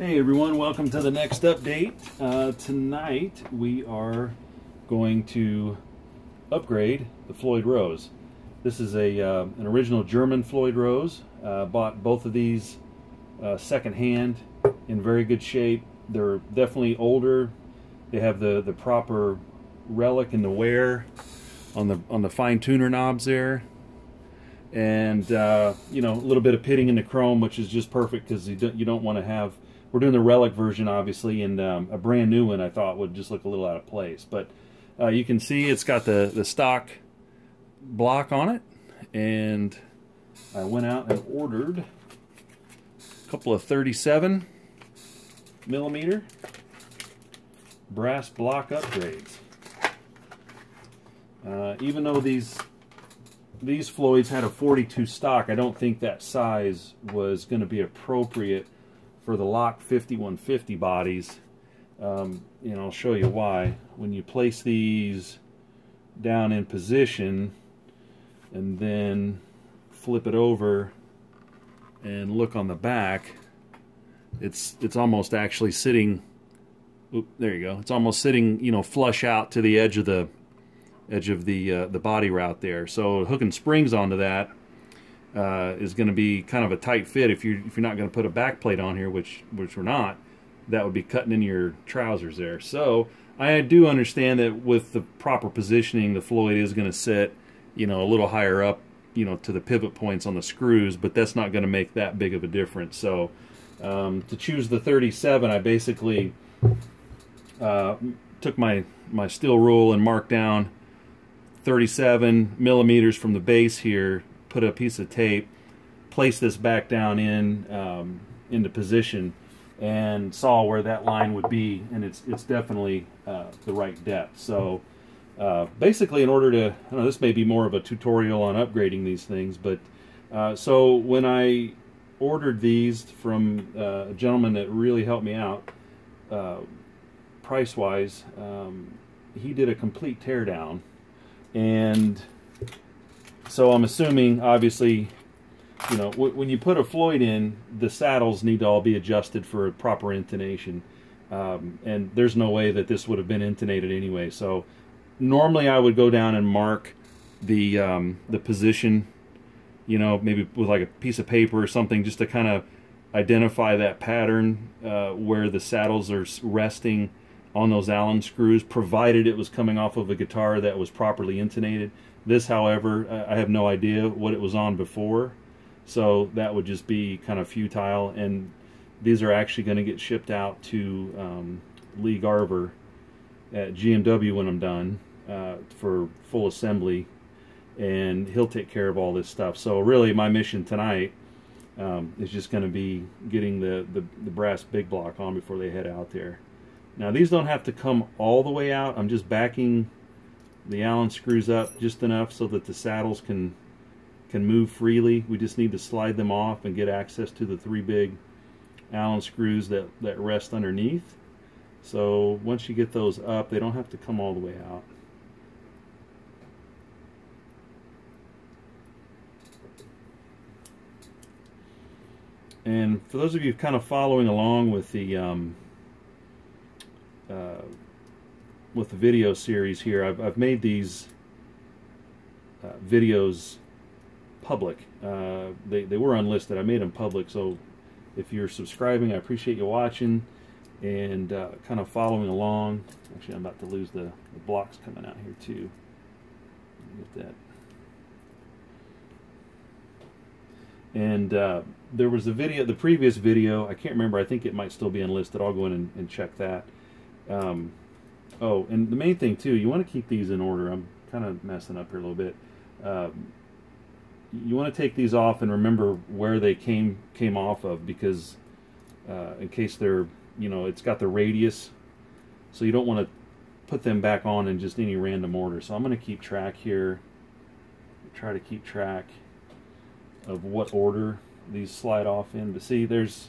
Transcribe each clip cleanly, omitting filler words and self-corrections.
Hey everyone, welcome to the next update. Tonight we are going to upgrade the Floyd Rose. This is an original German Floyd Rose. Bought both of these secondhand in very good shape. They're definitely older. They have the proper relic in the wear on the fine tuner knobs there, and you know, a little bit of pitting in the chrome, which is just perfect because you don't want to have. We're doing the relic version, obviously, and a brand new one I thought would just look a little out of place. But you can see it's got the stock block on it, and I went out and ordered a couple of 37 millimeter brass block upgrades. Even though these Floyds had a 42 stock, I don't think that size was going to be appropriate for the Lock 5150 bodies. I'll show you why. When you place these down in position and then flip it over and look on the back, it's almost actually sitting. Oop, there you go. It's almost sitting, you know, flush out to the edge of the body route there. So hooking springs onto that is going to be kind of a tight fit. If you're not going to put a back plate on here, which we're not, that would be cutting into your trousers there. So I do understand that with the proper positioning, the Floyd is going to sit, you know, a little higher up, you know, to the pivot points on the screws, but that's not going to make that big of a difference. So to choose the 37, I basically took my steel rule and marked down 37 millimeters from the base here, put a piece of tape, place this back down into position, and saw where that line would be, and it's definitely the right depth. So basically, in order to, I don't know, this may be more of a tutorial on upgrading these things, but so when I ordered these from a gentleman that really helped me out price-wise, he did a complete teardown. And so I'm assuming, obviously, you know, when you put a Floyd in, the saddles need to all be adjusted for a proper intonation. And there's no way that this would have been intonated anyway. So normally I would go down and mark the position, you know, maybe with like a piece of paper or something, just to kind of identify that pattern where the saddles are resting on those Allen screws, provided it was coming off of a guitar that was properly intonated. This, however, I have no idea what it was on before, so that would just be kind of futile. And these are actually going to get shipped out to Lee Garver at GMW when I'm done for full assembly, and he'll take care of all this stuff. So really my mission tonight is just going to be getting the brass big block on before they head out there. Now these don't have to come all the way out. I'm just backing the Allen screws up just enough so that the saddles can move freely. We just need to slide them off and get access to the 3 big Allen screws that rest underneath. So once you get those up, they don't have to come all the way out. And for those of you kind of following along with the video series here, I've made these videos public. They were unlisted. I made them public, so if you're subscribing, I appreciate you watching and kind of following along. Actually, I'm about to lose the blocks coming out here too. Get that. And there was a video, the previous video, I can't remember, I think it might still be unlisted. I'll go in and check that. Oh, and the main thing too, you want to keep these in order. I'm kind of messing up here a little bit. You want to take these off and remember where they came off of, because in case they're, you know, it's got the radius, so you don't want to put them back on in just any random order. So I'm going to keep track here, try to keep track of what order these slide off in. But see, there's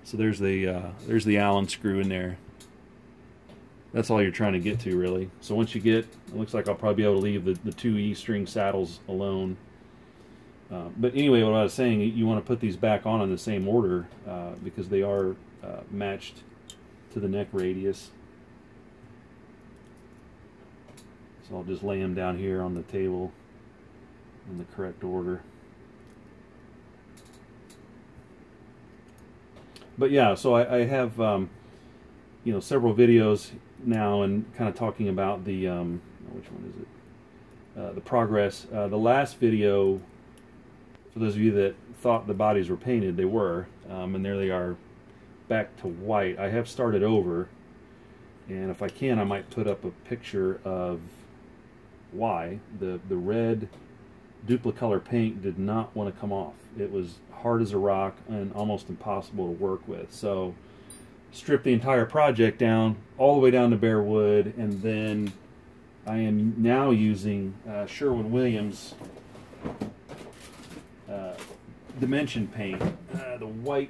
the Allen screw in there. That's all you're trying to get to, really. So once you get, it looks like I'll probably be able to leave the 2 E-string saddles alone. But anyway, what I was saying, you want to put these back on in the same order because they are matched to the neck radius. So I'll just lay them down here on the table in the correct order. But yeah, so I have you know, several videos now and kind of talking about the which one is it? The progress. The last video, for those of you that thought the bodies were painted, they were, and there they are, back to white. I have started over, and if I can, I might put up a picture of why the red duplicolor paint did not want to come off. It was hard as a rock and almost impossible to work with. So strip the entire project down all the way down to bare wood, and then I am now using Sherwin-Williams dimension paint. The white,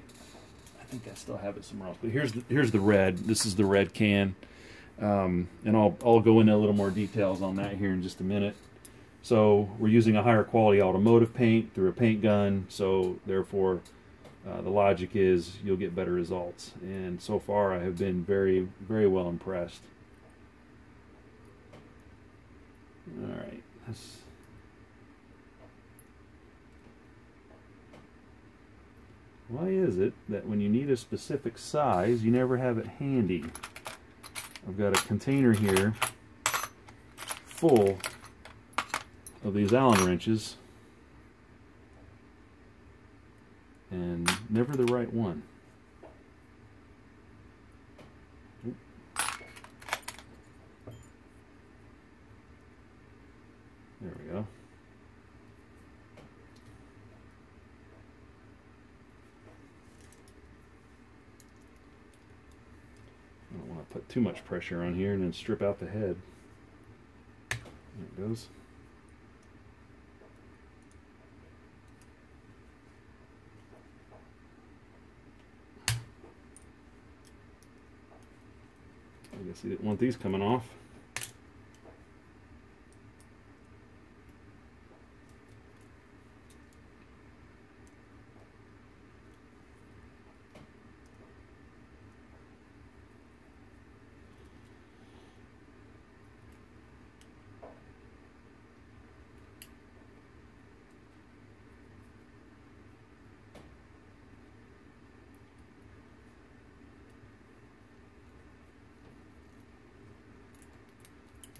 I think I still have it somewhere else, but here's the red. This is the red can, and I'll go into a little more details on that here in just a minute. So we're using a higher quality automotive paint through a paint gun, so therefore the logic is you'll get better results. And so far I have been very, very well impressed. Alright, why is it that when you need a specific size, you never have it handy? I've got a container here full of these Allen wrenches, and never the right one. There we go. I don't want to put too much pressure on here and then strip out the head. There it goes. I guess he didn't want these coming off.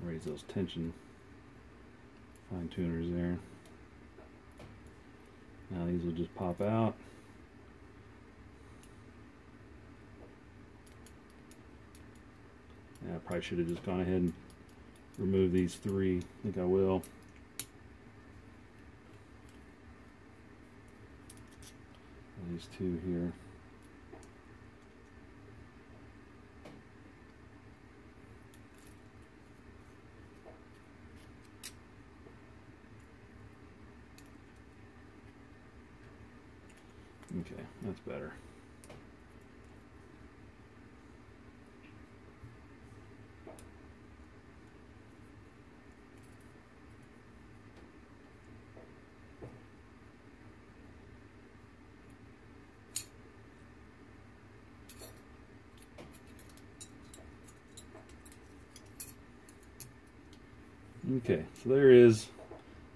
Raise those tension fine tuners there. Now these will just pop out. Yeah, I probably should have just gone ahead and removed these three. I think I will. These two here. Okay, that's better. Okay, so there is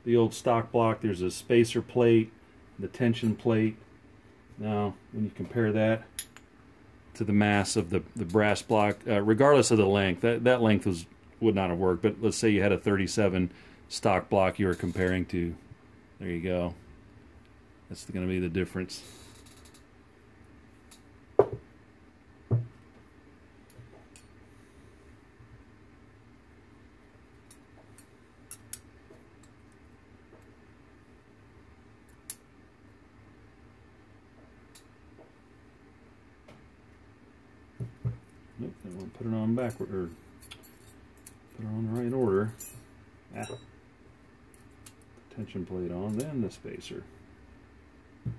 the old stock block. There's a spacer plate, the tension plate. Now, when you compare that to the mass of the brass block, regardless of the length, that length would not have worked. But let's say you had a 37 stock block you were comparing to. There you go. That's going to be the difference. Nope, I want to put it on backward, or put it on the right order. Ah. Tension plate on, then the spacer. Let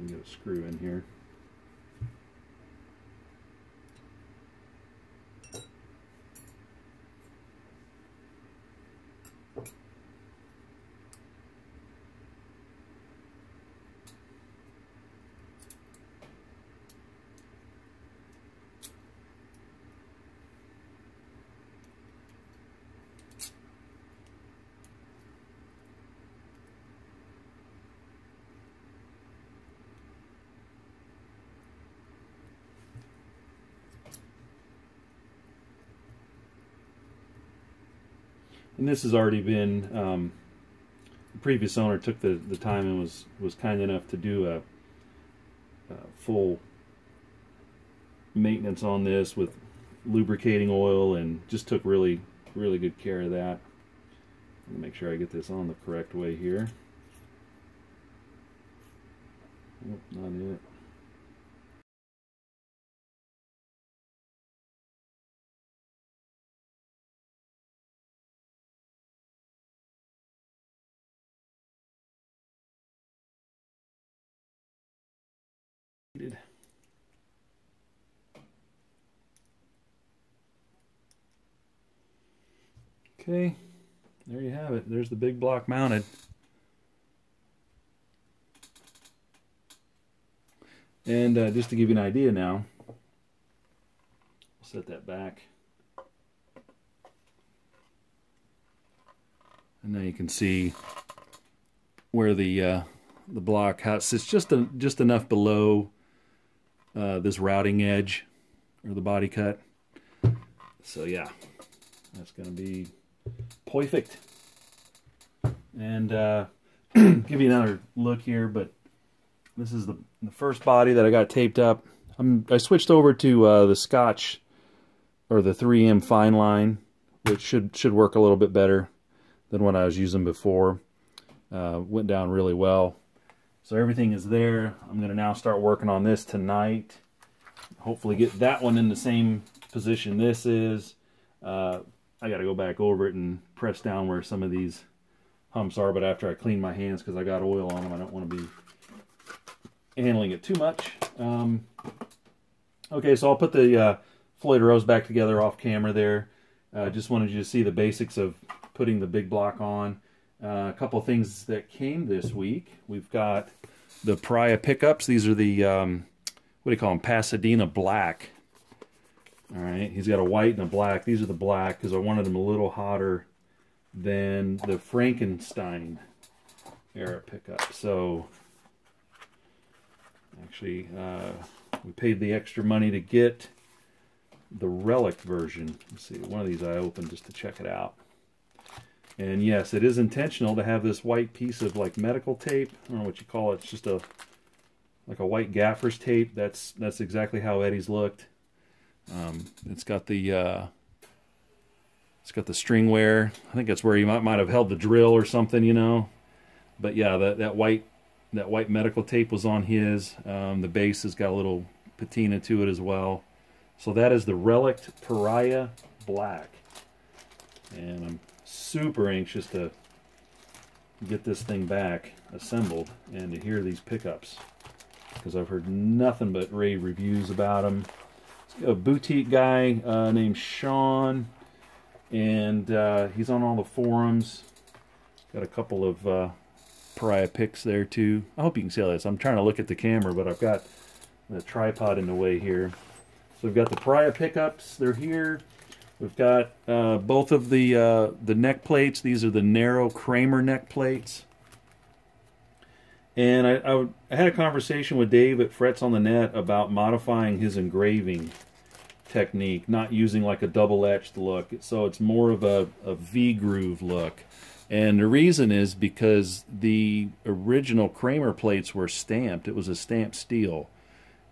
me get a screw in here. And this has already been, the previous owner took the time and was kind enough to do a full maintenance on this with lubricating oil, and just took really good care of that. Let me make sure I get this on the correct way here. Nope, not it. Okay, there you have it. There's the big block mounted. And just to give you an idea now, I'll set that back. And now you can see where the block house sits, just enough below this routing edge, or the body cut. So yeah, that's going to be perfect. And give you another look here, but this is the first body that I got taped up. I switched over to the Scotch, or the 3M fine line, which should work a little bit better than what I was using before. Went down really well. So everything is there. I'm going to now start working on this tonight. Hopefully get that one in the same position this is. I got to go back over it and press down where some of these humps are, but after I clean my hands, because I got oil on them, I don't want to be handling it too much. Okay, so I'll put the Floyd rows back together off camera there. Just wanted you to see the basics of putting the big block on. A couple of things that came this week. We've got the Pariah pickups. These are the, what do you call them, Pasadena Black. All right, he's got a white and a black. These are the black because I wanted them a little hotter than the Frankenstein era pickup. So actually, we paid the extra money to get the Relic version. Let's see, one of these I opened just to check it out. And yes, it is intentional to have this white piece of like medical tape. I don't know what you call it. It's just like a white gaffer's tape. That's exactly how Eddie's looked. It's got the string wear. I think that's where you might have held the drill or something, you know. But yeah, that white medical tape was on his. The base has got a little patina to it as well. So that is the Relic Pariah Black, and I'm super anxious to get this thing back assembled and to hear these pickups, because I've heard nothing but rave reviews about them. A boutique guy named Sean, and he's on all the forums. Got a couple of Pariah pics there too. I hope you can see all this. I'm trying to look at the camera, but I've got the tripod in the way here. So we've got the Pariah pickups. They're here. We've got both of the neck plates. These are the narrow Kramer neck plates. And I had a conversation with Dave at Frets on the Net about modifying his engraving technique, not using like a double-etched look. So it's more of a V-groove look. And the reason is because the original Kramer plates were stamped. It was a stamped steel.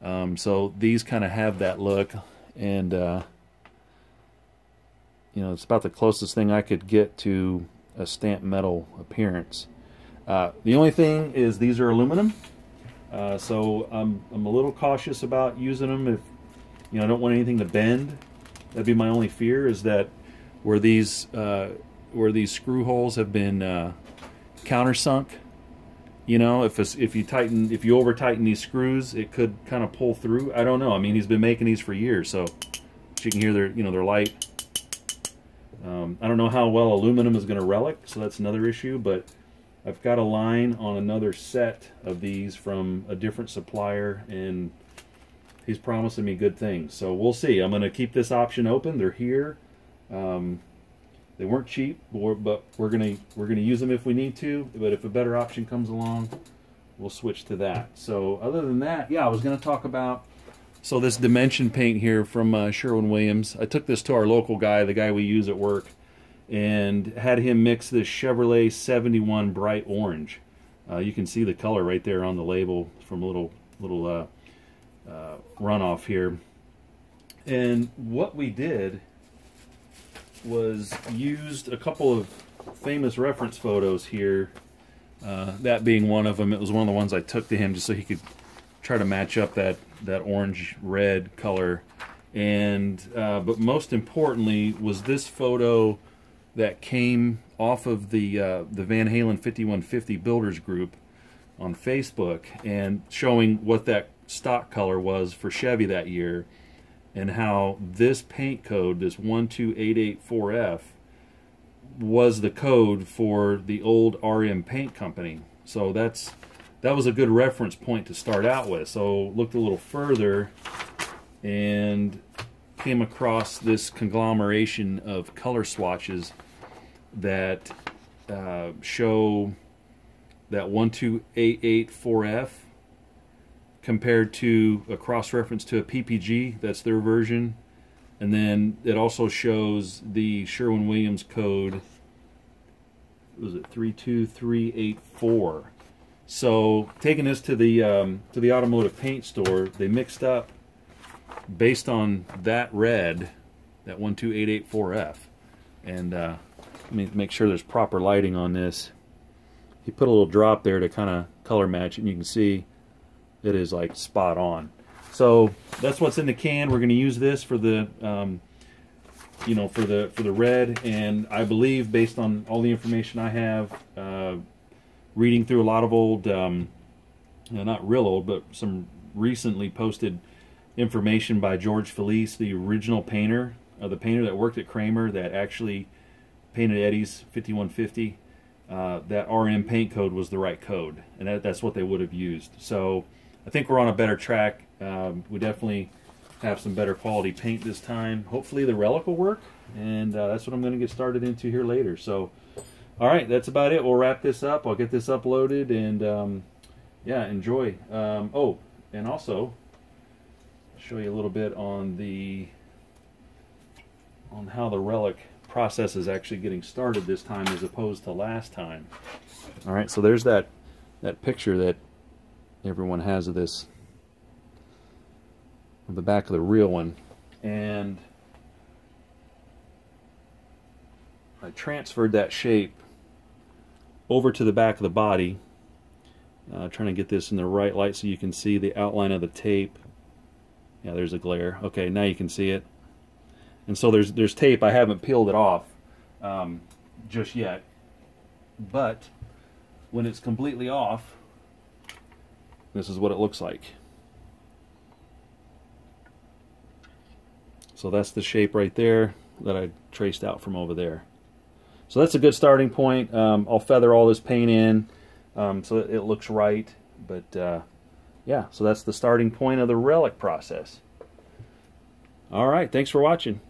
So these kind of have that look. And, you know, it's about the closest thing I could get to a stamped metal appearance. The only thing is these are aluminum, so I'm a little cautious about using them. If you know, I don't want anything to bend. That'd be my only fear, is that where these screw holes have been countersunk. You know, if you over tighten these screws, it could kind of pull through. I don't know. I mean, he's been making these for years, so you can hear they're light. I don't know how well aluminum is going to relic, so that's another issue, but I've got a line on another set of these from a different supplier, and he's promising me good things. So we'll see. I'm going to keep this option open. They're here. They weren't cheap, but we're going to use them if we need to. But if a better option comes along, we'll switch to that. So other than that, yeah, I was going to talk about this dimension paint here from Sherwin-Williams. I took this to our local guy, the guy we use at work, and had him mix this Chevrolet 71 bright orange. You can see the color right there on the label from a little runoff here. And what we did was used a couple of famous reference photos here, that being one of them. It was one of the ones I took to him just so he could try to match up that orange red color. And but most importantly was this photo that came off of the Van Halen 5150 builders group on Facebook, and showing what that stock color was for Chevy that year, and how this paint code, this 12884F, was the code for the old RM paint company. So that was a good reference point to start out with. So looked a little further and came across this conglomeration of color swatches that show that 12884F compared to a cross-reference to a PPG, that's their version. And then it also shows the Sherwin-Williams code, was it 32384? So taking this to the automotive paint store, they mixed up based on that red, that 12884F. And let me make sure there's proper lighting on this. He put a little drop there to kind of color match it, and you can see it is like spot on. So that's what's in the can. We're going to use this for the for the red, and I believe, based on all the information I have, reading through a lot of old, not real old, but some recently posted information by George Felice, the original painter, the painter that worked at Kramer, that actually painted Eddie's 5150. That RM paint code was the right code, and that's what they would have used. So I think we're on a better track. We definitely have some better quality paint this time. Hopefully the relic will work, and that's what I'm going to get started into here later. So, all right, that's about it. We'll wrap this up. I'll get this uploaded, and yeah, enjoy. Oh, and also show you a little bit on how the relic process is actually getting started this time as opposed to last time. All right, so there's that picture that everyone has of this, of the back of the real one, and I transferred that shape over to the back of the body, trying to get this in the right light so you can see the outline of the tape. Yeah, there's a glare. Okay, now you can see it. And so there's tape. I haven't peeled it off just yet, but when it's completely off, this is what it looks like. So that's the shape right there that I traced out from over there. So that's a good starting point. I'll feather all this paint in so it looks right. But yeah, so that's the starting point of the relic process. All right, thanks for watching.